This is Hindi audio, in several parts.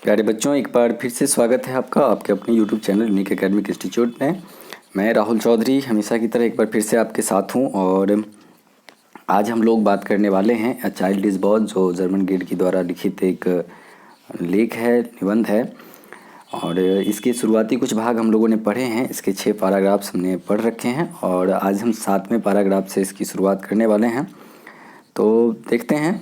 प्यारे बच्चों, एक बार फिर से स्वागत है आपका आपके अपने YouTube channel unique academic institute में। मैं राहुल चौधरी हमेशा की तरह एक बार फिर से आपके साथ हूं और आज हम लोग बात करने वाले हैं अ चाइल्ड इज़ बॉर्न, जो जर्मन गेट की द्वारा लिखित एक लेख है, निबंध है। और इसके शुरुआती कुछ भाग हम लोगों ने पढ़े हैं। इसके 6 पैराग्राफ्स हमने पढ़ रखे हैं और आज हम 7वें पैराग्राफ से इसकी शुरुआत करने वाले हैं। तो देखते हैं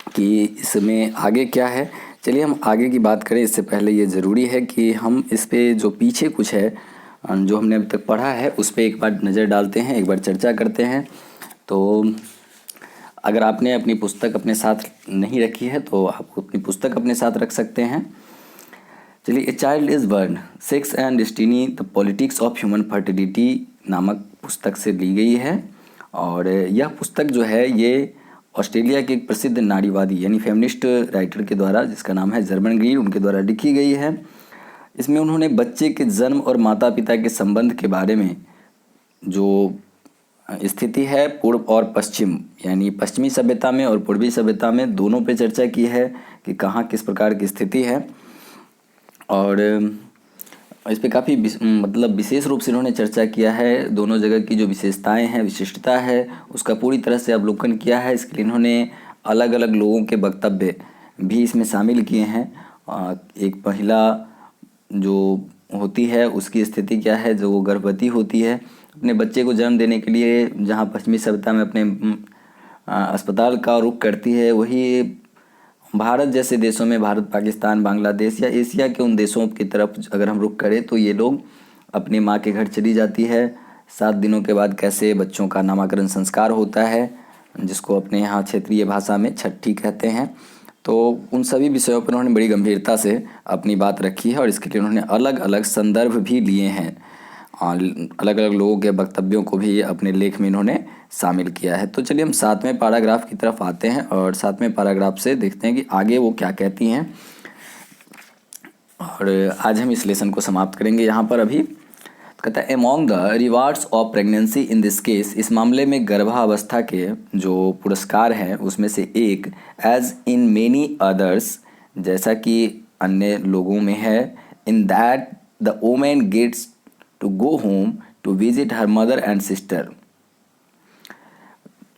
कि इसमें आगे क्या है। चलिए हम आगे की बात करें इससे पहले ये ज़रूरी है कि हम इस पे जो पीछे कुछ है जो हमने अभी तक पढ़ा है उस पर एक बार नज़र डालते हैं, एक बार चर्चा करते हैं। तो अगर आपने अपनी पुस्तक अपने साथ नहीं रखी है तो आप अपनी पुस्तक अपने साथ रख सकते हैं। चलिए, a child is burn, sex and destiny, the politics of human fertility नामक पुस्तक से ली गई है। और यह पुस्तक जो है ये ऑस्ट्रेलिया के एक प्रसिद्ध नारीवादी यानी फेमिनिस्ट राइटर के द्वारा, जिसका नाम है जर्मन ग्रीड, उनके द्वारा लिखी गई है। इसमें उन्होंने बच्चे के जन्म और माता पिता के संबंध के बारे में जो स्थिति है पूर्व और पश्चिम यानी पश्चिमी सभ्यता में और पूर्वी सभ्यता में दोनों पे चर्चा की है कि कहाँ किस प्रकार की स्थिति है। और इस पे काफ़ी मतलब विशेष रूप से इन्होंने चर्चा किया है। दोनों जगह की जो विशेषताएं हैं, विशिष्टता है, उसका पूरी तरह से अवलोकन किया है। इसके लिए इन्होंने अलग अलग लोगों के वक्तव्य भी इसमें शामिल किए हैं। एक महिला जो होती है उसकी स्थिति क्या है, जो वो गर्भवती होती है, अपने बच्चे को जन्म देने के लिए जहाँ पश्चिमी सभ्यता में अपने अस्पताल का रुख करती है, वही भारत जैसे देशों में, भारत, पाकिस्तान, बांग्लादेश या एशिया के उन देशों की तरफ अगर हम रुख करें तो ये लोग अपनी माँ के घर चली जाती है। 7 दिनों के बाद कैसे बच्चों का नामकरण संस्कार होता है, जिसको अपने यहाँ क्षेत्रीय भाषा में छठी कहते हैं। तो उन सभी विषयों पर उन्होंने बड़ी गंभीरता से अपनी बात रखी है और इसके लिए उन्होंने अलग अलग संदर्भ भी लिए हैं। अलग अलग लोगों के वक्तव्यों को भी अपने लेख में इन्होंने शामिल किया है। तो चलिए हम 7वें पैराग्राफ की तरफ आते हैं और 7वें पैराग्राफ से देखते हैं कि आगे वो क्या कहती हैं। और आज हम इस लेसन को समाप्त करेंगे यहाँ पर। अभी कहता है, among the rewards of pregnancy in this case, इस मामले में गर्भावस्था के जो पुरस्कार हैं उसमें से एक, एज इन मेनी अदर्स, जैसा कि अन्य लोगों में है, in that the women gets to go home to visit her mother and sister.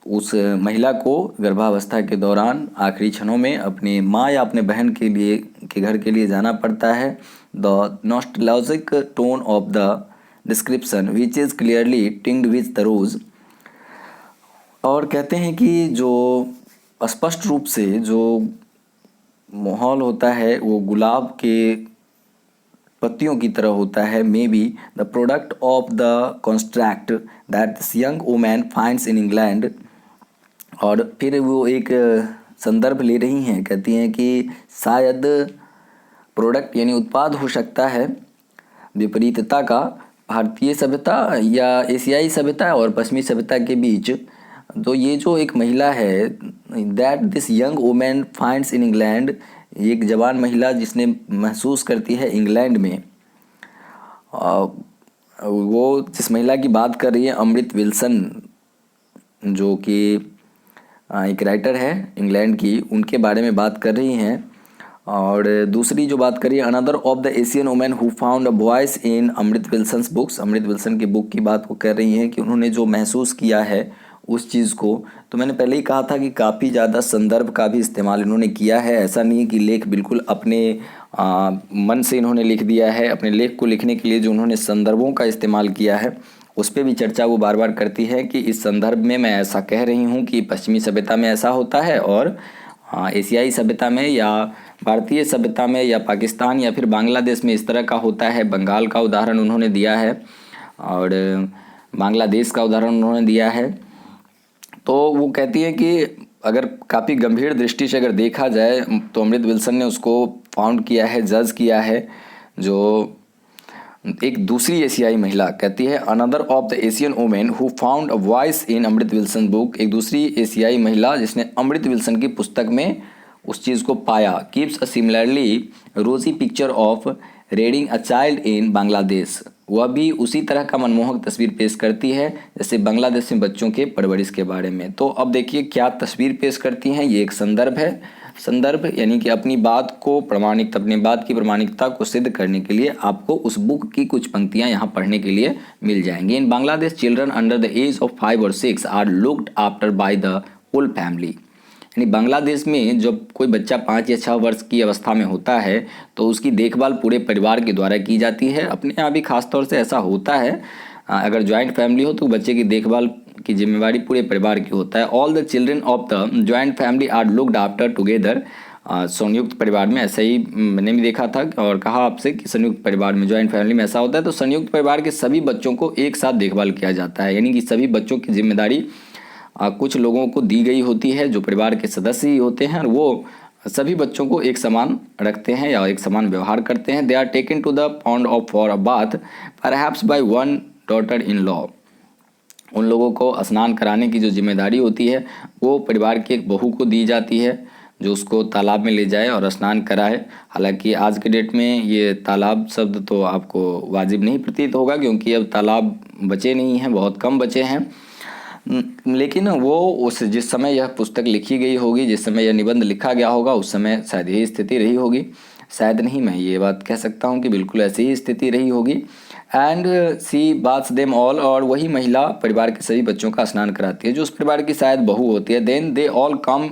उस महिला को गर्भावस्था के दौरान आखिरी क्षणों में अपनी माँ या अपने बहन के घर के लिए जाना पड़ता है। The nostalgic tone of the description which is clearly tinged with the rose. और कहते हैं कि जो स्पष्ट रूप से जो माहौल होता है वो गुलाब के पत्तियों की तरह होता है। Maybe the product of the construct that this young woman finds in England. और फिर वो एक संदर्भ ले रही हैं, कहती हैं कि शायद प्रोडक्ट यानी उत्पाद हो सकता है विपरीतता का भारतीय सभ्यता या एशियाई सभ्यता और पश्चिमी सभ्यता के बीच। तो ये जो एक महिला है, that this young woman finds in England, एक जवान महिला जिसने महसूस करती है इंग्लैंड में, वो जिस महिला की बात कर रही है अमृत विल्सन, जो कि एक राइटर है इंग्लैंड की, उनके बारे में बात कर रही हैं। और दूसरी जो बात करिए, another of the Asian women who found a voice in Amrit Wilson's books, Amrit Wilson की बुक की बात वो कर रही हैं कि उन्होंने जो महसूस किया है उस चीज़ को। तो मैंने पहले ही कहा था कि काफ़ी ज़्यादा संदर्भ का भी इस्तेमाल इन्होंने किया है। ऐसा नहीं है कि लेख बिल्कुल अपने मन से इन्होंने लिख दिया है। अपने लेख को लिखने के लिए जो उन्होंने संदर्भों का इस्तेमाल किया है उस पर भी चर्चा वो बार बार करती है कि इस संदर्भ में मैं ऐसा कह रही हूँ कि पश्चिमी सभ्यता में ऐसा होता है और एशियाई सभ्यता में या भारतीय सभ्यता में या पाकिस्तान या फिर बांग्लादेश में इस तरह का होता है। बंगाल का उदाहरण उन्होंने दिया है और बांग्लादेश का उदाहरण उन्होंने दिया है। तो वो कहती है कि अगर काफ़ी गंभीर दृष्टि से अगर देखा जाए तो अमृत विल्सन ने उसको फाउंड किया है, जज किया है। जो एक दूसरी एशियाई महिला कहती है, another of the Asian women who found a voice in Amrit Wilson book, एक दूसरी एशियाई महिला जिसने अमृत विल्सन की पुस्तक में उस चीज़ को पाया, keeps a similarly rosy picture of reading a child in Bangladesh, वह भी उसी तरह का मनमोहक तस्वीर पेश करती है जैसे बांग्लादेश में बच्चों के परवरिश के बारे में। तो अब देखिए क्या तस्वीर पेश करती हैं। ये एक संदर्भ है संदर्भ यानी कि अपनी बात की प्रामाणिकता को सिद्ध करने के लिए आपको उस बुक की कुछ पंक्तियां यहाँ पढ़ने के लिए मिल जाएंगी। In Bangladesh children under the age of 5 और 6 are looked after by the whole family. यानी बांग्लादेश में जब कोई बच्चा 5 या 6 वर्ष की अवस्था में होता है तो उसकी देखभाल पूरे परिवार के द्वारा की जाती है। अपने यहाँ भी खासतौर से ऐसा होता है, अगर ज्वाइंट फैमिली हो तो बच्चे की देखभाल की जिम्मेवारी पूरे परिवार की होता है। All the children of the joint family are looked after together. संयुक्त परिवार में ऐसा ही मैंने भी देखा था और कहा आपसे कि संयुक्त परिवार में, ज्वाइंट फैमिली में ऐसा होता है। तो संयुक्त परिवार के सभी बच्चों को एक साथ देखभाल किया जाता है, यानी कि सभी बच्चों की जिम्मेदारी कुछ लोगों को दी गई होती है जो परिवार के सदस्य ही होते हैं, और वो सभी बच्चों को एक समान रखते हैं या एक समान व्यवहार करते हैं। They are taken to the pond of for a bath perhaps by one daughter in law. उन लोगों को स्नान कराने की जो जिम्मेदारी होती है वो परिवार की एक बहू को दी जाती है जो उसको तालाब में ले जाए और स्नान कराए। हालांकि आज के डेट में ये तालाब शब्द तो आपको वाजिब नहीं प्रतीत होगा क्योंकि अब तालाब बचे नहीं हैं, बहुत कम बचे हैं। लेकिन वो जिस समय यह पुस्तक लिखी गई होगी, जिस समय यह निबंध लिखा गया होगा, उस समय शायद यही स्थिति रही होगी। शायद नहीं, मैं ये बात कह सकता हूँ कि बिल्कुल ऐसी ही स्थिति रही होगी। And she baths them all, और वही महिला परिवार के सभी बच्चों का स्नान कराती है जो उस परिवार की शायद बहू होती है। Then they all come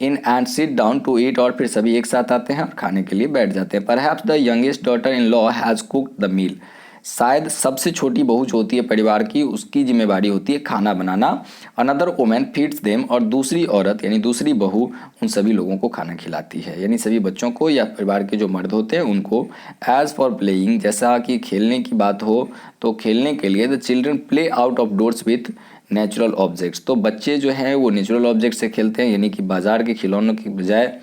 in and sit down to eat, और फिर सभी एक साथ आते हैं और खाने के लिए बैठ जाते हैं। Perhaps the youngest daughter in law has cooked the meal. शायद सबसे छोटी बहू जो होती है परिवार की, उसकी जिम्मेवारी होती है खाना बनाना। अनदर वुमेन फीड्स देम, और दूसरी औरत यानी दूसरी बहू उन सभी लोगों को खाना खिलाती है, यानी सभी बच्चों को या परिवार के जो मर्द होते हैं उनको। एज फॉर प्लेइंग, जैसा कि खेलने की बात हो तो खेलने के लिए the children play out of doors with natural objects. तो बच्चे जो हैं वो नेचुरल ऑब्जेक्ट से खेलते हैं, यानी कि बाजार के खिलौनों की बजाय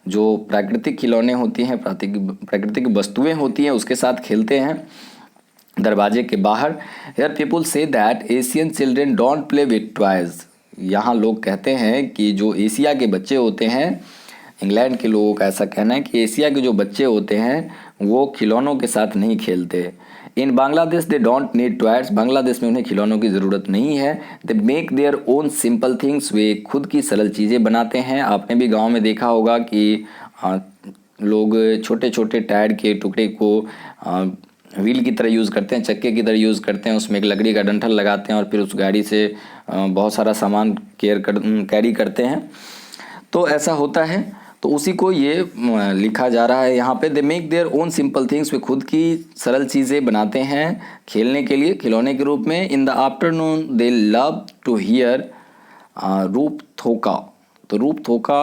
जो प्राकृतिक खिलौने होती हैं, प्राकृतिक वस्तुएं होती हैं उसके साथ खेलते हैं दरवाजे के बाहर। Here people say that Asian children don't play with toys. यहाँ लोग कहते हैं कि जो एशिया के बच्चे होते हैं, इंग्लैंड के लोगों का ऐसा कहना है कि एशिया के जो बच्चे होते हैं वो खिलौनों के साथ नहीं खेलते। In Bangladesh they don't need toys, Bangladesh में उन्हें खिलौनों की ज़रूरत नहीं है। They make their own simple things, वे खुद की सरल चीज़ें बनाते हैं। आपने भी गाँव में देखा होगा कि लोग छोटे छोटे टायर के टुकड़े को व्हील की तरह यूज़ करते हैं, चक्के की तरह यूज़ करते हैं, उसमें एक लकड़ी का डंठल लगाते हैं और फिर उस गाड़ी से बहुत सारा सामान कैरी करते हैं। तो ऐसा होता है, तो उसी को ये लिखा जा रहा है यहाँ पे। They make their own simple things, वे खुद की सरल चीज़ें बनाते हैं खेलने के लिए, खिलौने के रूप में। In the afternoon they love to hear रूप थोका। तो रूप थोका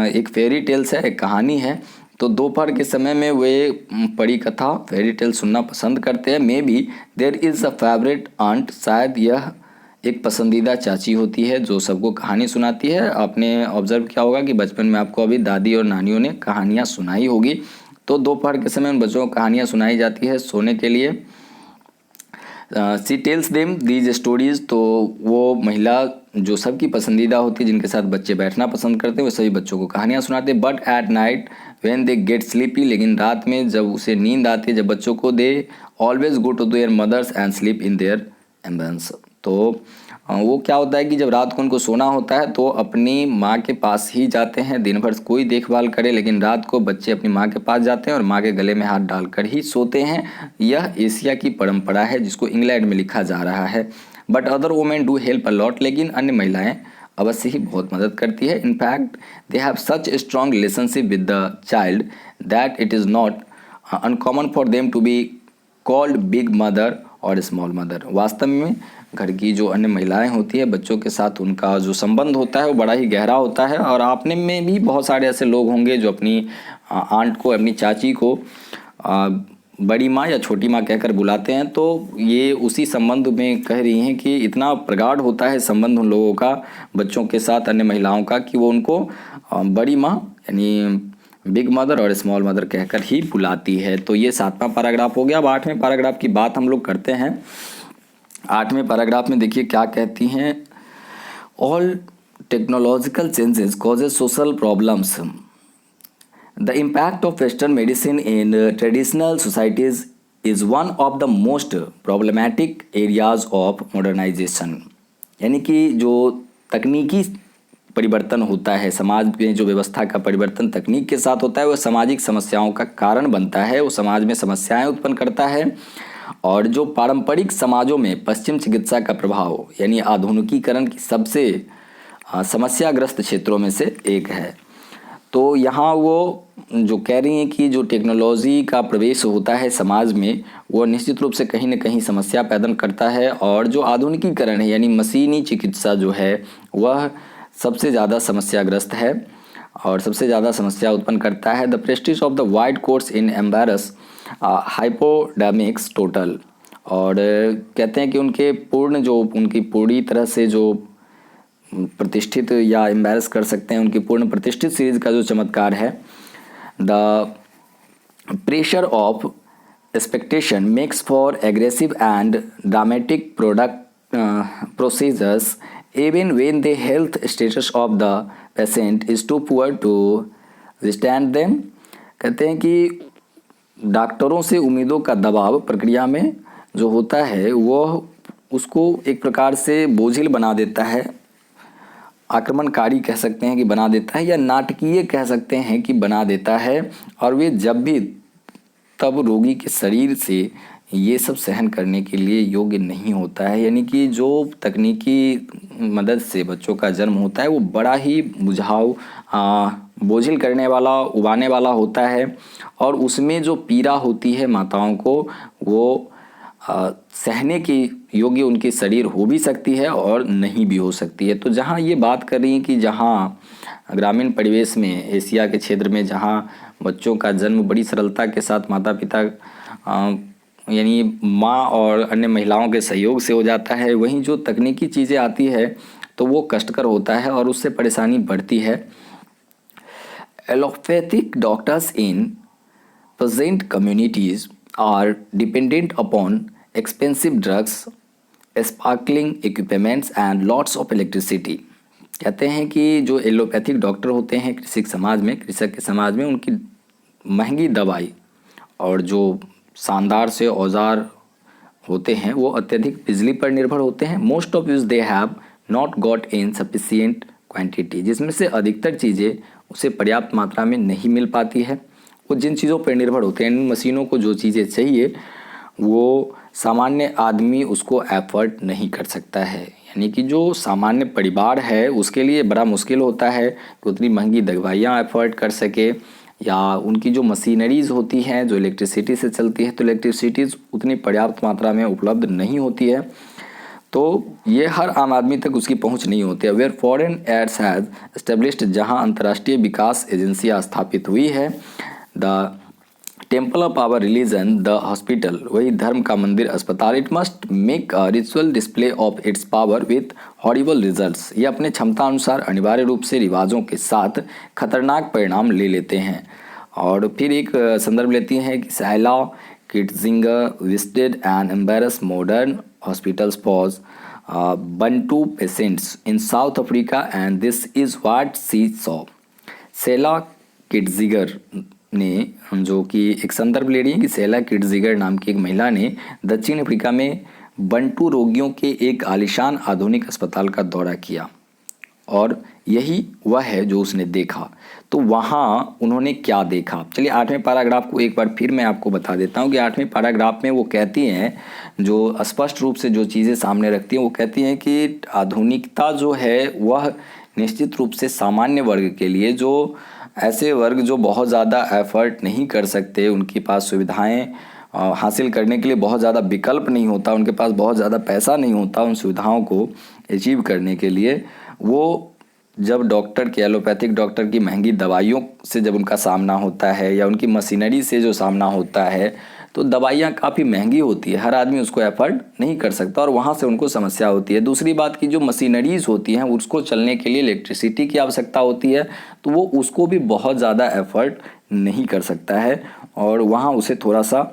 एक फेरी टेल्स है, एक कहानी है। तो दोपहर के समय में वे परी कथा फेरी टेल सुनना पसंद करते हैं। Maybe there is a favourite aunt, शायद यह एक पसंदीदा चाची होती है जो सबको कहानी सुनाती है। आपने ऑब्जर्व किया होगा कि बचपन में आपको अभी दादी और नानियों ने कहानियाँ सुनाई होगी, तो दोपहर के समय उन बच्चों को कहानियाँ सुनाई जाती है सोने के लिए। सी टेल्स देम दीज स्टोरीज, तो वो महिला जो सबकी पसंदीदा होती है, जिनके साथ बच्चे बैठना पसंद करते हैं, वो सभी बच्चों को कहानियाँ सुनाते हैं। But at night when they get sleepy, लेकिन रात में जब उसे नींद आती है, जब बच्चों को, they always go to their mothers and sleep in their एम्बेंस। तो वो क्या होता है कि जब रात को उनको सोना होता है तो अपनी माँ के पास ही जाते हैं, दिन भर कोई देखभाल करे, लेकिन रात को बच्चे अपनी माँ के पास जाते हैं और माँ के गले में हाथ डालकर ही सोते हैं। यह एशिया की परंपरा है जिसको इंग्लैंड में लिखा जा रहा है। But other women do help a lot, लेकिन अन्य महिलाएं अवश्य ही बहुत मदद करती है। In fact they have such strong relationship with the child that it is not uncommon for them to be called big mother और स्मॉल मदर। वास्तव में घर की जो अन्य महिलाएं होती है, बच्चों के साथ उनका जो संबंध होता है वो बड़ा ही गहरा होता है। और आपने में भी बहुत सारे ऐसे लोग होंगे जो अपनी आंट को, अपनी चाची को बड़ी माँ या छोटी माँ कहकर बुलाते हैं। तो ये उसी संबंध में कह रही हैं कि इतना प्रगाढ़ होता है संबंध उन लोगों का बच्चों के साथ, अन्य महिलाओं का, कि वो उनको बड़ी माँ यानी बिग मदर और स्मॉल मदर कहकर ही बुलाती है। तो ये 7वां पैराग्राफ हो गया। अब 8वें पैराग्राफ की बात हम लोग करते हैं। 8वें पैराग्राफ में देखिए क्या कहती हैं। All technological changes causes social problems. The impact of western medicine in traditional societies is one of the most problematic areas of modernisation. यानी कि जो तकनीकी परिवर्तन होता है, समाज में जो व्यवस्था का परिवर्तन तकनीक के साथ होता है, वो सामाजिक समस्याओं का कारण बनता है, वो समाज में समस्याएं उत्पन्न करता है। और जो पारंपरिक समाजों में पश्चिम चिकित्सा का प्रभाव यानी आधुनिकीकरण की सबसे समस्याग्रस्त क्षेत्रों में से एक है। तो यहाँ वो जो कह रही हैं कि जो टेक्नोलॉजी का प्रवेश होता है समाज में, वो निश्चित रूप से कहीं न कहीं समस्या पैदा करता है। और जो आधुनिकीकरण है यानी मशीनी चिकित्सा जो है वह सबसे ज़्यादा समस्याग्रस्त है और सबसे ज़्यादा समस्या उत्पन्न करता है। The prestige of the wide course in एम्बेरस हाइपोडेमिक्स टोटल। और कहते हैं कि उनकी पूरी तरह से जो प्रतिष्ठित या एम्बेरस कर सकते हैं, उनकी पूर्ण प्रतिष्ठित सीरीज का जो चमत्कार है, the pressure of expectation makes for aggressive and dramatic procedures even when the health status of the patient is too poor to withstand them। कहते हैं कि डॉक्टरों से उम्मीदों का दबाव प्रक्रिया में जो होता है वह उसको एक प्रकार से बोझिल बना देता है, आक्रमणकारी कह सकते हैं कि बना देता है, या नाटकीय कह सकते हैं कि बना देता है। और वे जब भी तब रोगी के शरीर से ये सब सहन करने के लिए योग्य नहीं होता है। यानी कि जो तकनीकी मदद से बच्चों का जन्म होता है वो बड़ा ही बुझाऊ, बोझिल करने वाला, उबाने वाला होता है। और उसमें जो पीड़ा होती है माताओं को वो सहने के योग्य उनके शरीर हो भी सकती है और नहीं भी हो सकती है। तो जहाँ ये बात कर रही है कि जहाँ ग्रामीण परिवेश में, एशिया के क्षेत्र में, जहाँ बच्चों का जन्म बड़ी सरलता के साथ माता पिता यानी माँ और अन्य महिलाओं के सहयोग से हो जाता है, वहीं जो तकनीकी चीज़ें आती है तो वो कष्टकर होता है और उससे परेशानी बढ़ती है। Allopathic doctors in present communities are dependent upon expensive drugs, sparkling equipments and lots of electricity. कहते हैं कि जो एलोपैथिक डॉक्टर होते हैं कृषक के समाज में उनकी महंगी दवाई और जो शानदार से औजार होते हैं वो अत्यधिक बिजली पर निर्भर होते हैं। Most of use they have not got in sufficient quantity, जिसमें से अधिकतर चीज़ें उसे पर्याप्त मात्रा में नहीं मिल पाती है। वो जिन चीज़ों पर निर्भर होते हैं, इन मशीनों को जो चीज़ें चाहिए वो सामान्य आदमी उसको एफर्ट नहीं कर सकता है। यानी कि जो सामान्य परिवार है उसके लिए बड़ा मुश्किल होता है कि उतनी महंगी दवाइयाँ एफर्ट कर सके, या उनकी जो मशीनरीज़ होती हैं जो इलेक्ट्रिसिटी से चलती है तो इलेक्ट्रिसिटीज़ उतनी पर्याप्त मात्रा में उपलब्ध नहीं होती है। तो ये हर आम आदमी तक उसकी पहुंच नहीं होती है। Where foreign aids has established, जहां अंतर्राष्ट्रीय विकास एजेंसियां स्थापित हुई है। The temple of our religion the hospital, वही धर्म का मंदिर अस्पताल। It must make a ritual display of its power with horrible results, ये अपने क्षमता अनुसार अनिवार्य रूप से रिवाजों के साथ खतरनाक परिणाम ले लेते हैं। और फिर एक संदर्भ लेती हैं कि सैला किट्जिंगर विजिटेड एंड एम्बेरस modern hospitals for Bantu patients in South Africa and this is what she saw. Sheila Kitzinger ने, जो कि एक संदर्भ ले रही है कि सैला किट्जिगर नाम की एक महिला ने दक्षिण अफ्रीका में बंटू रोगियों के एक आलीशान आधुनिक अस्पताल का दौरा किया और यही वह है जो उसने देखा। तो वहाँ उन्होंने क्या देखा, चलिए 8वें पैराग्राफ को एक बार फिर मैं आपको बता देता हूँ कि 8वें पैराग्राफ में वो कहती हैं, जो स्पष्ट रूप से जो चीज़ें सामने रखती हैं, वो कहती हैं कि आधुनिकता जो है वह निश्चित रूप से सामान्य वर्ग के लिए, जो ऐसे वर्ग जो बहुत ज़्यादा एफर्ट नहीं कर सकते, उनके पास सुविधाएं हासिल करने के लिए बहुत ज़्यादा विकल्प नहीं होता, उनके पास बहुत ज़्यादा पैसा नहीं होता उन सुविधाओं को अचीव करने के लिए, वो जब डॉक्टर की, एलोपैथिक डॉक्टर की महंगी दवाइयों से जब उनका सामना होता है या उनकी मशीनरी से जो सामना होता है, तो दवाइयाँ काफ़ी महंगी होती है, हर आदमी उसको एफर्ट नहीं कर सकता और वहाँ से उनको समस्या होती है। दूसरी बात की जो मशीनरीज़ होती हैं उसको चलने के लिए इलेक्ट्रिसिटी की आवश्यकता होती है, तो वो उसको भी बहुत ज़्यादा एफर्ट नहीं कर सकता है और वहाँ उसे थोड़ा सा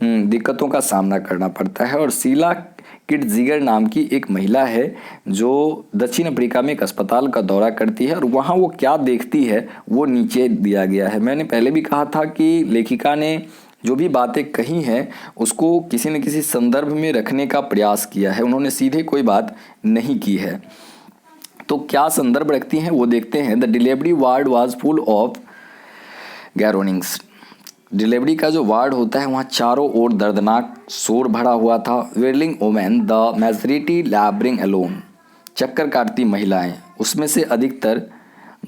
दिक्कतों का सामना करना पड़ता है। और शीला किट्जिगर नाम की एक महिला है जो दक्षिण अफ्रीका में एक अस्पताल का दौरा करती है और वहाँ वो क्या देखती है वो नीचे दिया गया है। मैंने पहले भी कहा था कि लेखिका ने जो भी बातें कही हैं उसको किसी न किसी संदर्भ में रखने का प्रयास किया है, उन्होंने सीधे कोई बात नहीं की है। तो क्या संदर्भ रखती हैं वो देखते हैं। The delivery ward was full of groanings. Delivery का जो वार्ड होता है वहाँ चारों ओर दर्दनाक शोर भरा हुआ था। वेलिंग वोमेन द मेजॉरिटी लैबरिंग अलोन। चक्कर काटती महिलाएं, उसमें से अधिकतर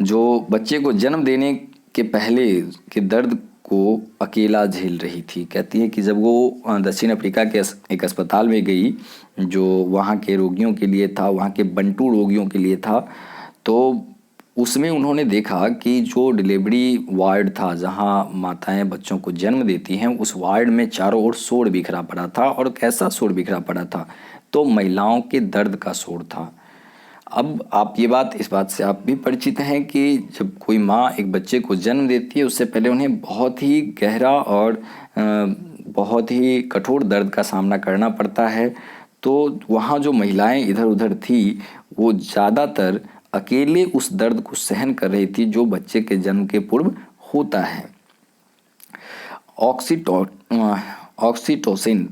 जो बच्चे को जन्म देने के पहले के दर्द को अकेला झेल रही थी। कहती है कि जब वो दक्षिण अफ्रीका के एक अस्पताल में गई जो वहाँ के रोगियों के लिए था, वहाँ के बंटू रोगियों के लिए था, तो उसमें उन्होंने देखा कि जो डिलीवरी वार्ड था जहाँ माताएं बच्चों को जन्म देती हैं, उस वार्ड में चारों ओर शोर बिखरा पड़ा था। और कैसा शोर बिखरा पड़ा था? तो महिलाओं के दर्द का शोर था। अब आप इस बात से आप भी परिचित हैं कि जब कोई माँ एक बच्चे को जन्म देती है उससे पहले उन्हें बहुत ही गहरा और बहुत ही कठोर दर्द का सामना करना पड़ता है। तो वहाँ जो महिलाएं इधर उधर थी वो ज़्यादातर अकेले उस दर्द को सहन कर रही थी जो बच्चे के जन्म के पूर्व होता है। Oxytocin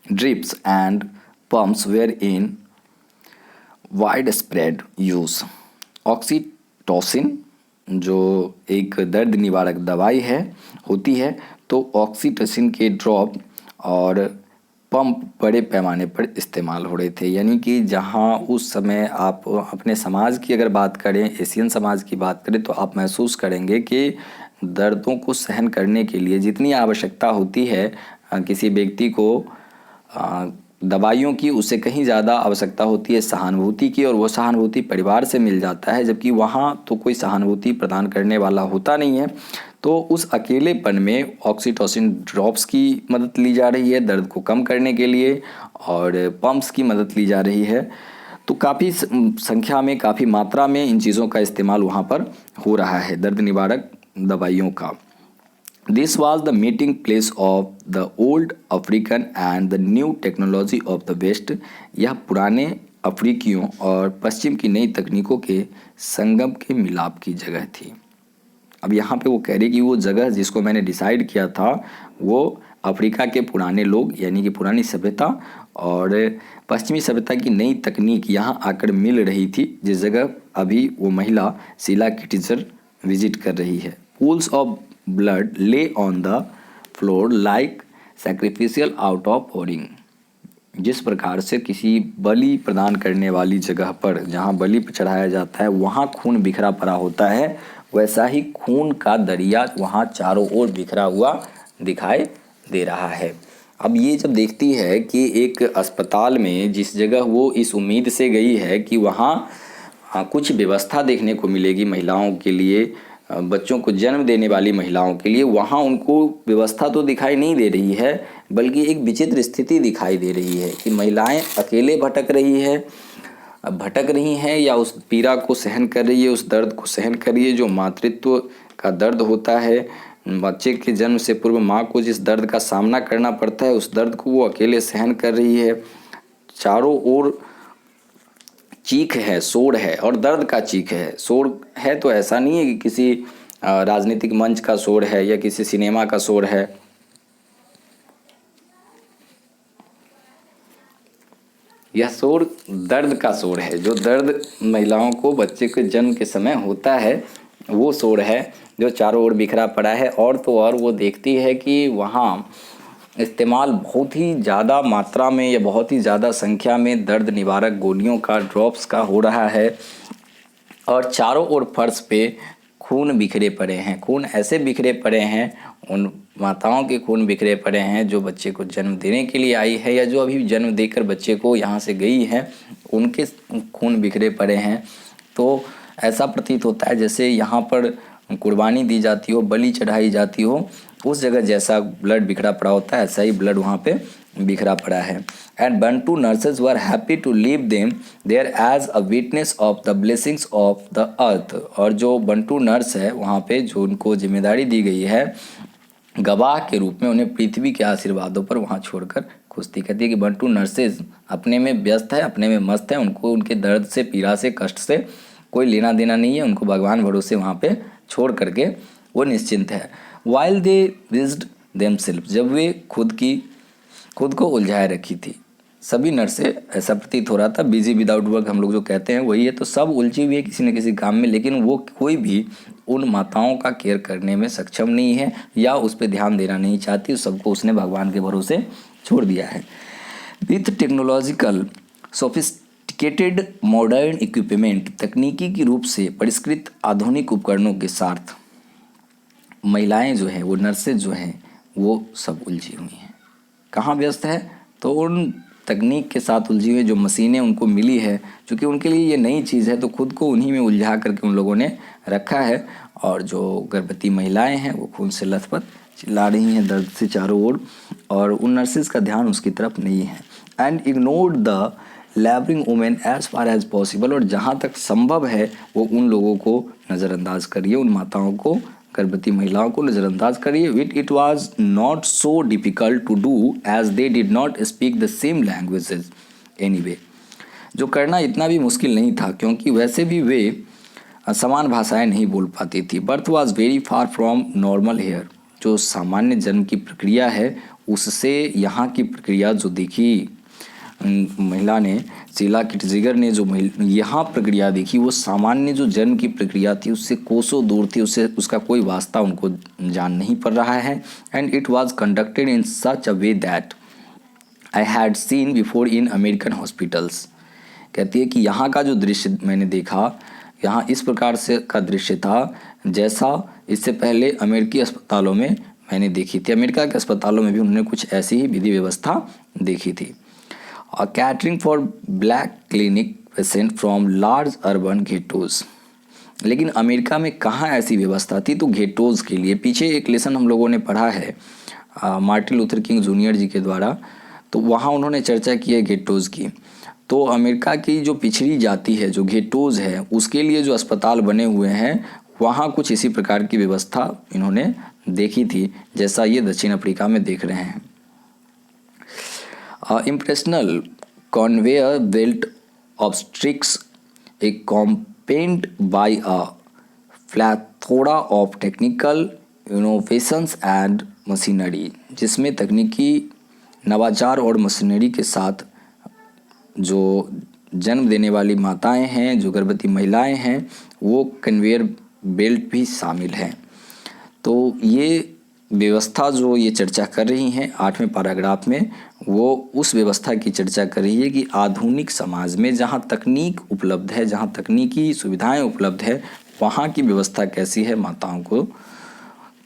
drips and pumps were in widespread use. Oxytocin जो एक दर्द निवारक दवाई होती है, तो ऑक्सीटोसिन के ड्रॉप और पंप बड़े पैमाने पर इस्तेमाल हो रहे थे। यानी कि जहां उस समय आप अपने समाज की अगर बात करें, एशियन समाज की बात करें, तो आप महसूस करेंगे कि दर्दों को सहन करने के लिए जितनी आवश्यकता होती है किसी व्यक्ति को दवाइयों की, उससे कहीं ज़्यादा आवश्यकता होती है सहानुभूति की, और वो सहानुभूति परिवार से मिल जाता है, जबकि वहाँ तो कोई सहानुभूति प्रदान करने वाला होता नहीं है। तो उस अकेलेपन में ऑक्सीटोसिन ड्रॉप्स की मदद ली जा रही है दर्द को कम करने के लिए, और पंप्स की मदद ली जा रही है। तो काफ़ी संख्या में, काफ़ी मात्रा में इन चीज़ों का इस्तेमाल वहाँ पर हो रहा है, दर्द निवारक दवाइयों का। This was the meeting place of the old African and the new technology of the West। यह पुराने अफ्रीकियों और पश्चिम की नई तकनीकों के संगम के मिलाप की जगह थी। अब यहाँ पे वो कह रही कि वो जगह जिसको मैंने डिसाइड किया था वो अफ्रीका के पुराने लोग यानी कि पुरानी सभ्यता और पश्चिमी सभ्यता की नई तकनीक यहाँ आकर मिल रही थी, जिस जगह अभी वो महिला शीला किटिजर विजिट कर रही है। पूल्स ऑफ ब्लड ले on the floor like sacrificial out of pouring. जिस प्रकार से किसी बलि प्रदान करने वाली जगह पर जहाँ बलि चढ़ाया जाता है वहाँ खून बिखरा पड़ा होता है, वैसा ही खून का दरिया वहाँ चारों ओर बिखरा हुआ दिखाई दे रहा है। अब ये जब देखती है कि एक अस्पताल में जिस जगह वो इस उम्मीद से गई है कि वहाँ कुछ व्यवस्था देखने को मिलेगी महिलाओं के लिए, बच्चों को जन्म देने वाली महिलाओं के लिए, वहाँ उनको व्यवस्था तो दिखाई नहीं दे रही है, बल्कि एक विचित्र स्थिति दिखाई दे रही है कि महिलाएं अकेले भटक रही हैं या उस पीड़ा को सहन कर रही है, उस दर्द को सहन कर रही है जो मातृत्व का दर्द होता है। बच्चे के जन्म से पूर्व माँ को जिस दर्द का सामना करना पड़ता है उस दर्द को वो अकेले सहन कर रही है। चारों ओर चीख है, शोर है, और दर्द का चीख है। शोर है तो ऐसा नहीं है कि किसी राजनीतिक मंच का शोर है या किसी सिनेमा का शोर है। यह शोर दर्द का शोर है, जो दर्द महिलाओं को बच्चे के जन्म के समय होता है वो शोर है जो चारों ओर बिखरा पड़ा है। और तो और वो देखती है कि वहाँ इस्तेमाल बहुत ही ज़्यादा मात्रा में या बहुत ही ज़्यादा संख्या में दर्द निवारक गोलियों का, ड्रॉप्स का हो रहा है, और चारों ओर फर्श पे खून बिखरे पड़े हैं। खून ऐसे बिखरे पड़े हैं, उन माताओं के खून बिखरे पड़े हैं जो बच्चे को जन्म देने के लिए आई है या जो अभी जन्म देकर बच्चे को यहाँ से गई है, उनके खून बिखरे पड़े हैं। तो ऐसा प्रतीत होता है जैसे यहाँ पर कुर्बानी दी जाती हो, बलि चढ़ाई जाती हो, उस जगह जैसा ब्लड बिखरा पड़ा होता है ऐसा ही ब्लड वहाँ पे बिखरा पड़ा है। And Bantu nurses were happy to leave them there as a witness of the blessings of the earth. और जो बंटू नर्स है वहाँ पे जो उनको जिम्मेदारी दी गई है गवाह के रूप में उन्हें पृथ्वी के आशीर्वादों पर वहाँ छोड़कर खुश थी। कहती है कि बंटू नर्सेज अपने में व्यस्त है, अपने में मस्त है, उनको उनके दर्द से, पीड़ा से, कष्ट से कोई लेना देना नहीं है, उनको भगवान भरोसे वहाँ पे छोड़ करके वो निश्चिंत है। वाइल दे बिज्ड देमसेल्फ, जब वे खुद को उलझाए रखी थी, सभी नर्सें, ऐसा प्रतीत हो रहा था, बिजी विदाउट वर्क हम लोग जो कहते हैं वही है। तो सब उलझी हुई है किसी न किसी काम में, लेकिन वो कोई भी उन माताओं का केयर करने में सक्षम नहीं है या उस पर ध्यान देना नहीं चाहती। सबको उसने भगवान के भरोसे छोड़ दिया है। With technological sophisticated modern equipment, तकनीकी की रूप से परिष्कृत आधुनिक उपकरणों के साथ महिलाएं जो हैं, वो नर्सेज जो हैं, वो सब उलझी हुई हैं। कहाँ व्यस्त है? तो उन तकनीक के साथ उलझी हुई जो मशीनें उनको मिली है, क्योंकि उनके लिए ये नई चीज़ है, तो खुद को उन्हीं में उलझा करके उन लोगों ने रखा है। और जो गर्भवती महिलाएं हैं वो खून से लथपथ चिल्ला रही हैं दर्द से चारों ओर, और उन नर्सेज का ध्यान उसकी तरफ नहीं है। And ignored the labouring women as far as possible, और जहाँ तक संभव है वो उन लोगों को नज़रअंदाज करिए, उन माताओं को, गर्भवती महिलाओं को नज़रअंदाज करिए। It was not so difficult to do as they did not speak the same languages anyway. जो करना इतना भी मुश्किल नहीं था, क्योंकि वैसे भी वे समान भाषाएं नहीं बोल पाती थी। Birth was very far from normal here, जो सामान्य जन्म की प्रक्रिया है उससे यहाँ की प्रक्रिया जो देखी महिला ने, शीला किटजिगर ने जो यहाँ प्रक्रिया देखी, वो सामान्य जो जन्म की प्रक्रिया थी उससे कोसों दूर थी, उससे उसका कोई वास्ता उनको जान नहीं पड़ रहा है। And it was conducted in such a way that I had seen before in American hospitals. कहती है कि यहाँ का जो दृश्य मैंने देखा, यहाँ इस प्रकार से का दृश्य था जैसा इससे पहले अमेरिकी अस्पतालों में मैंने देखी थी। अमेरिका के अस्पतालों में भी उन्होंने कुछ ऐसी ही विधि व्यवस्था देखी थी। Catering for black clinic patient from large urban ghettos. लेकिन अमेरिका में कहाँ ऐसी व्यवस्था थी? तो घेटोज के लिए पीछे एक लेसन हम लोगों ने पढ़ा है मार्टिन लूथर किंग जूनियर जी के द्वारा, तो वहाँ उन्होंने चर्चा की है घेटोज की। तो अमेरिका की जो पिछड़ी जाति है, जो घेटोज है, उसके लिए जो अस्पताल बने हुए हैं वहाँ कुछ इसी प्रकार की व्यवस्था इन्होंने देखी थी, जैसा ये दक्षिण अफ्रीका में देख रहे हैं। Impressional conveyor belt obstetrics, a compounded by a plethora of technical innovations and machinery, जिसमें तकनीकी नवाचार और मशीनरी के साथ जो जन्म देने वाली माताएं हैं, जो गर्भवती महिलाएं हैं, वो कन्वेयर बेल्ट भी शामिल हैं। तो ये व्यवस्था जो ये चर्चा कर रही हैं 8वें पैराग्राफ में, वो उस व्यवस्था की चर्चा कर रही है कि आधुनिक समाज में जहाँ तकनीक उपलब्ध है, जहाँ तकनीकी सुविधाएं उपलब्ध है, वहाँ की व्यवस्था कैसी है माताओं को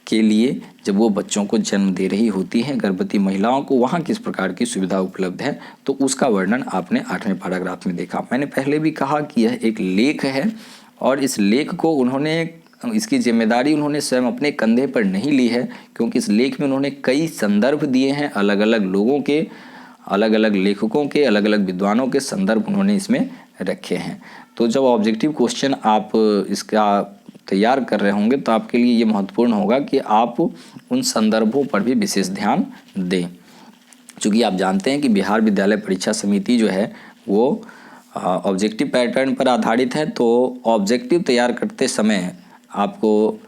के लिए। जब वो बच्चों को जन्म दे रही होती हैं, गर्भवती महिलाओं को वहाँ किस प्रकार की सुविधा उपलब्ध है, तो उसका वर्णन आपने 8वें पैराग्राफ में देखा। मैंने पहले भी कहा कि यह एक लेख है, और इस लेख को इसकी जिम्मेदारी उन्होंने स्वयं अपने कंधे पर नहीं ली है, क्योंकि इस लेख में उन्होंने कई संदर्भ दिए हैं, अलग अलग लोगों के, अलग अलग लेखकों के, अलग अलग विद्वानों के संदर्भ उन्होंने इसमें रखे हैं। तो जब ऑब्जेक्टिव क्वेश्चन आप इसका तैयार कर रहे होंगे तो आपके लिए ये महत्वपूर्ण होगा कि आप उन संदर्भों पर भी विशेष ध्यान दें, क्योंकि आप जानते हैं कि बिहार विद्यालय परीक्षा समिति जो है वो ऑब्जेक्टिव पैटर्न पर आधारित है। तो ऑब्जेक्टिव तैयार करते समय आपको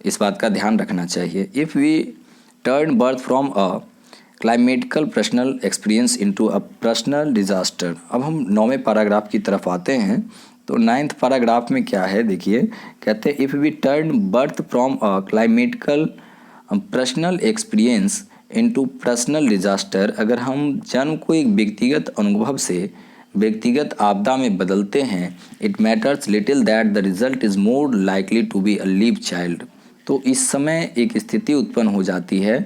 इस बात का ध्यान रखना चाहिए। If we turn birth from a climatical personal experience into a personal disaster. अब हम 9वें पैराग्राफ की तरफ आते हैं। तो 9th पैराग्राफ में क्या है देखिए, कहते हैं if we turn birth from a climatical personal experience into personal disaster, अगर हम जन्म को एक व्यक्तिगत अनुभव से व्यक्तिगत आपदा में बदलते हैं, it matters little that the result is more likely to be a live child. तो इस समय एक स्थिति उत्पन्न हो जाती है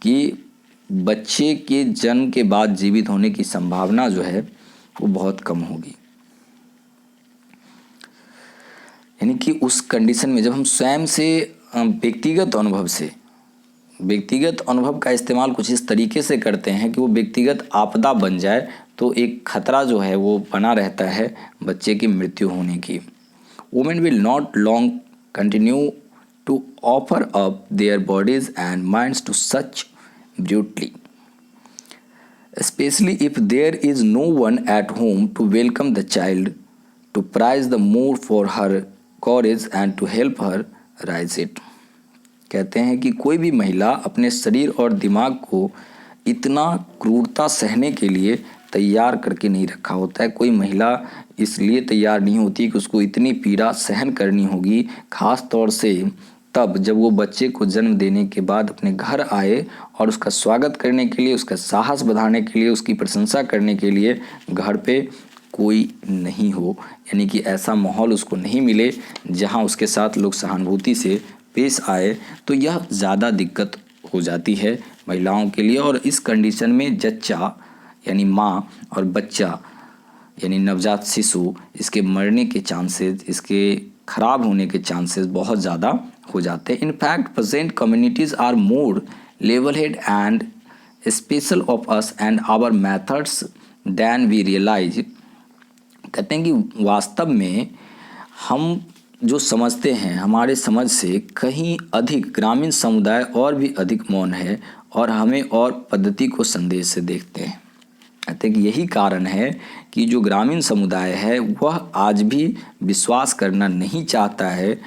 कि बच्चे के जन्म के बाद जीवित होने की संभावना जो है वो बहुत कम होगी। यानी कि उस कंडीशन में जब हम स्वयं से व्यक्तिगत अनुभव का इस्तेमाल कुछ इस तरीके से करते हैं कि वो व्यक्तिगत आपदा बन जाए, तो एक खतरा जो है वो बना रहता है बच्चे की मृत्यु होने की। Women will not long continue to offer up their bodies and minds to such brutally, especially if there is no one at home to welcome the child, to prize the more for her courage and to help her rise it। कहते हैं कि कोई भी महिला अपने शरीर और दिमाग को इतना क्रूरता सहने के लिए तैयार करके नहीं रखा होता है। कोई महिला इसलिए तैयार नहीं होती कि उसको इतनी पीड़ा सहन करनी होगी, खास तौर से तब जब वो बच्चे को जन्म देने के बाद अपने घर आए और उसका स्वागत करने के लिए, उसका साहस बढ़ाने के लिए, उसकी प्रशंसा करने के लिए घर पे कोई नहीं हो, यानी कि ऐसा माहौल उसको नहीं मिले जहां उसके साथ लोग सहानुभूति से पेश आए, तो यह ज़्यादा दिक्कत हो जाती है महिलाओं के लिए। और इस कंडीशन में जच्चा यानी माँ और बच्चा यानी नवजात शिशु, इसके मरने के चांसेस, इसके खराब होने के चांसेस बहुत ज़्यादा हो जाते हैं। In fact present communities are more level head and special of us and our methods than we realise. कहते हैं कि वास्तव में हम जो समझते हैं, हमारे समझ से कहीं अधिक ग्रामीण समुदाय और भी अधिक मौन है और हमें और पद्धति को संदेश से देखते हैं। कहते हैं कि यही कारण है कि जो ग्रामीण समुदाय है वह आज भी विश्वास करना नहीं चाहता है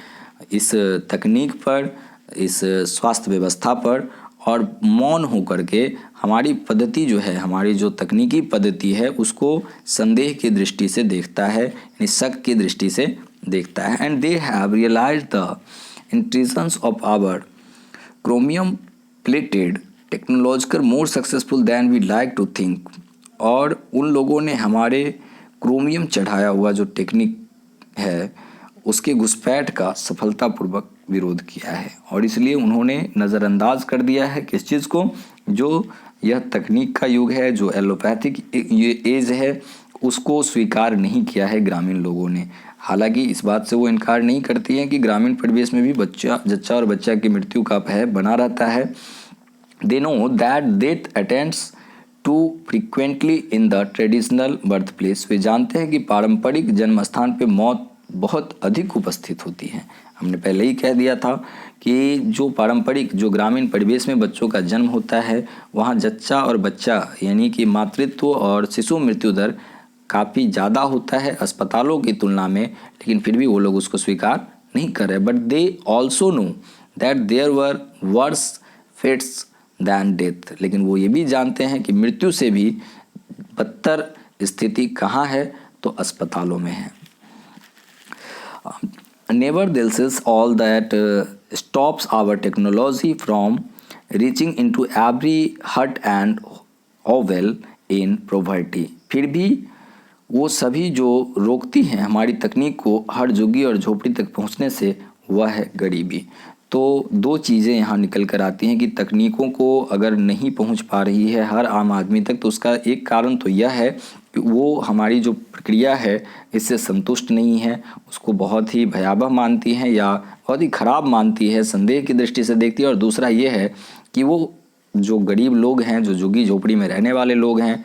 इस तकनीक पर, इस स्वास्थ्य व्यवस्था पर, और मौन होकर के हमारी पद्धति जो है, हमारी जो तकनीकी पद्धति है उसको संदेह की दृष्टि से देखता है, यानी शक की दृष्टि से देखता है। And they have realised the intrusions of our chromium plated technological more successful than we like to think. और उन लोगों ने हमारे क्रोमियम चढ़ाया हुआ जो टेक्निक है उसके घुसपैठ का सफलतापूर्वक विरोध किया है, और इसलिए उन्होंने नज़रअंदाज कर दिया है किस चीज़ को, जो यह तकनीक का युग है, जो एलोपैथिक ये एज है, उसको स्वीकार नहीं किया है ग्रामीण लोगों ने। हालांकि इस बात से वो इनकार नहीं करती हैं कि ग्रामीण परिवेश में भी जच्चा और बच्चा की मृत्यु का भय बना रहता है। They know that death attends too frequently in the traditional birth place. वे जानते हैं कि पारंपरिक जन्म स्थान पे मौत बहुत अधिक उपस्थित होती है। हमने पहले ही कह दिया था कि जो पारंपरिक, जो ग्रामीण परिवेश में बच्चों का जन्म होता है, वहाँ जच्चा और बच्चा यानी कि मातृत्व और शिशु मृत्यु दर काफ़ी ज़्यादा होता है अस्पतालों की तुलना में, लेकिन फिर भी वो लोग उसको स्वीकार नहीं कर रहे। But they also know that there were worse fates than death. लेकिन वो ये भी जानते हैं कि मृत्यु से भी बदतर स्थिति कहाँ है, तो अस्पतालों में है। Nevertheless, all that stops our technology from reaching into every hut and hovel in poverty। फिर भी वो सभी जो रोकती हैं हमारी तकनीक को हर झुग्गी और झोपड़ी तक पहुंचने से, वह है गरीबी। तो दो चीज़ें यहाँ निकल कर आती हैं कि तकनीकों को अगर नहीं पहुँच पा रही है हर आम आदमी तक, तो उसका एक कारण तो यह है कि वो हमारी जो प्रक्रिया है इससे संतुष्ट नहीं है, उसको बहुत ही भयावह मानती हैं या बहुत ही ख़राब मानती है, संदेह की दृष्टि से देखती है। और दूसरा ये है कि वो जो गरीब लोग हैं, जो झुग्गी झोपड़ी में रहने वाले लोग हैं,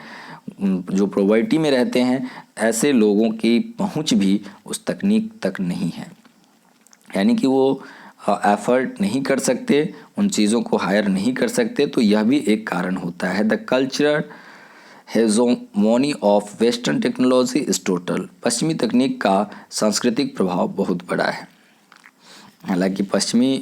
जो पॉवर्टी में रहते हैं, ऐसे लोगों की पहुँच भी उस तकनीक तक नहीं है, यानी कि वो एफर्ट नहीं कर सकते, उन चीज़ों को हायर नहीं कर सकते। तो यह भी एक कारण होता है। The cultural hegemony of western technology is total. पश्चिमी तकनीक का सांस्कृतिक प्रभाव बहुत बड़ा है। हालांकि पश्चिमी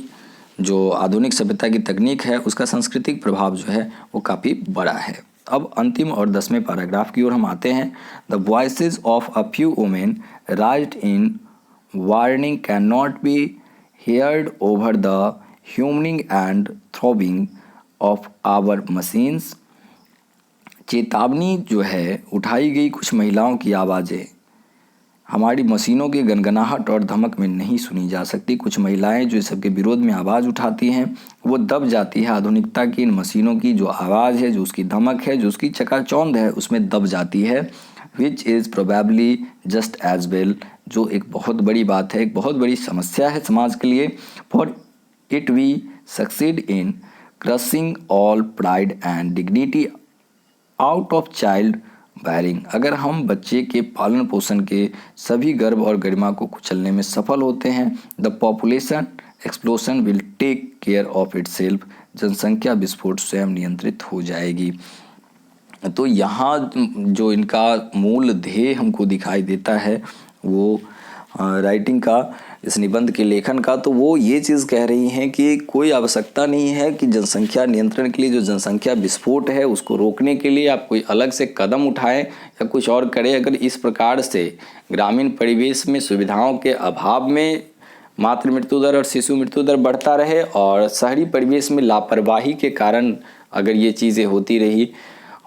जो आधुनिक सभ्यता की तकनीक है उसका सांस्कृतिक प्रभाव जो है वो काफ़ी बड़ा है। अब अंतिम और 10वें पैराग्राफ की ओर हम आते हैं। The voices of a few women राइज्ड in warning can not be heard over the humming and throbbing of our machines। चेतावनी जो है उठाई गई कुछ महिलाओं की आवाज़ें हमारी मशीनों की गनगनाहट और धमक में नहीं सुनी जा सकती। कुछ महिलाएं जो इस सब के विरोध में आवाज़ उठाती हैं वो दब जाती है आधुनिकता की इन मशीनों की जो आवाज़ है, जो उसकी धमक है, जो उसकी चकाचौंध है, उसमें दब जाती है। Which is probably just as well, जो एक बहुत बड़ी बात है, एक बहुत बड़ी समस्या है समाज के लिए। For it we succeed in crushing all pride and dignity out of child bearing. अगर हम बच्चे के पालन पोषण के सभी गर्व और गरिमा को कुचलने में सफल होते हैं, the population explosion will take care of itself. जनसंख्या विस्फोट स्वयं नियंत्रित हो जाएगी। तो यहाँ जो इनका मूल ध्येय हमको दिखाई देता है वो राइटिंग का, इस निबंध के लेखन का, तो वो ये चीज़ कह रही हैं कि कोई आवश्यकता नहीं है कि जनसंख्या नियंत्रण के लिए, जो जनसंख्या विस्फोट है उसको रोकने के लिए आप कोई अलग से कदम उठाएं या कुछ और करें। अगर इस प्रकार से ग्रामीण परिवेश में सुविधाओं के अभाव में मातृ मृत्यु दर और शिशु मृत्यु दर बढ़ता रहे और शहरी परिवेश में लापरवाही के कारण अगर ये चीज़ें होती रही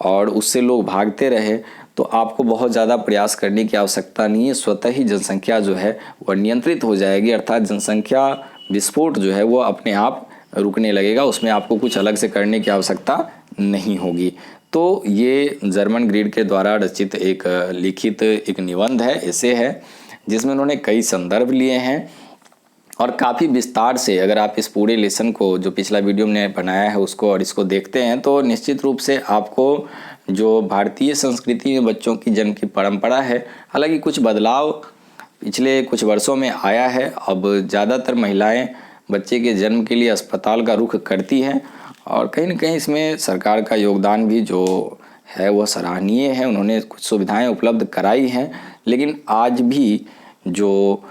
और उससे लोग भागते रहे, तो आपको बहुत ज़्यादा प्रयास करने की आवश्यकता नहीं है। स्वतः ही जनसंख्या जो है वह नियंत्रित हो जाएगी, अर्थात जनसंख्या विस्फोट जो है वो अपने आप रुकने लगेगा। उसमें आपको कुछ अलग से करने की आवश्यकता नहीं होगी। तो ये जर्मन ग्रीड के द्वारा रचित एक लिखित एक निबंध है, एसे है, जिसमें उन्होंने कई संदर्भ लिए हैं और काफ़ी विस्तार से अगर आप इस पूरे लेसन को, जो पिछला वीडियो हमने बनाया है उसको और इसको देखते हैं, तो निश्चित रूप से आपको जो भारतीय संस्कृति में बच्चों की जन्म की परंपरा है, हालांकि कुछ बदलाव पिछले कुछ वर्षों में आया है। अब ज़्यादातर महिलाएं बच्चे के जन्म के लिए अस्पताल का रुख करती हैं और कहीं न कहीं इसमें सरकार का योगदान भी जो है वह सराहनीय है। उन्होंने कुछ सुविधाएं उपलब्ध कराई हैं, लेकिन आज भी जो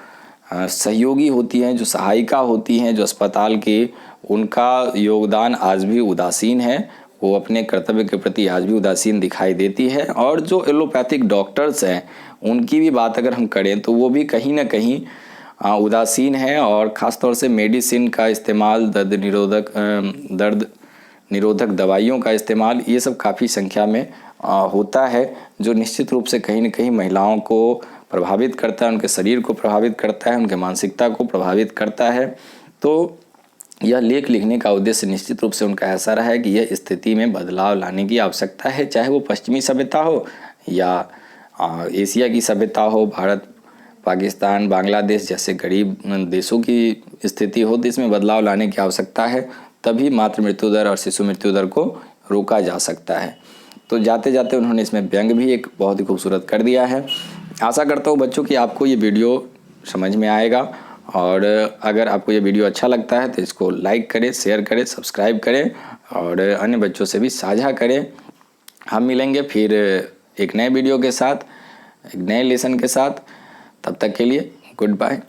सहयोगी होती हैं, जो सहायिका होती हैं, जो अस्पताल की, उनका योगदान आज भी उदासीन है। वो अपने कर्तव्य के प्रति आज भी उदासीन दिखाई देती है। और जो एलोपैथिक डॉक्टर्स हैं उनकी भी बात अगर हम करें तो वो भी कहीं ना कहीं उदासीन है और ख़ास तौर से मेडिसिन का इस्तेमाल, दर्द निरोधक दवाइयों का इस्तेमाल, ये सब काफ़ी संख्या में होता है, जो निश्चित रूप से कहीं न कहीं महिलाओं को प्रभावित करता है, उनके शरीर को प्रभावित करता है, उनके मानसिकता को प्रभावित करता है। तो यह लेख लिखने का उद्देश्य निश्चित रूप से उनका ऐसा रहा है कि यह स्थिति में बदलाव लाने की आवश्यकता है, चाहे वो पश्चिमी सभ्यता हो या एशिया की सभ्यता हो, भारत, पाकिस्तान, बांग्लादेश जैसे गरीब देशों की स्थिति हो, तो इसमें बदलाव लाने की आवश्यकता है। तभी मातृ मृत्यु दर और शिशु मृत्यु दर को रोका जा सकता है। तो जाते जाते उन्होंने इसमें व्यंग भी एक बहुत ही खूबसूरत कर दिया है। आशा करता हूँ बच्चों कि आपको ये वीडियो समझ में आएगा और अगर आपको ये वीडियो अच्छा लगता है तो इसको लाइक करें, शेयर करें, सब्सक्राइब करें और अन्य बच्चों से भी साझा करें। हम मिलेंगे फिर एक नए वीडियो के साथ, एक नए लेसन के साथ। तब तक के लिए गुड बाय।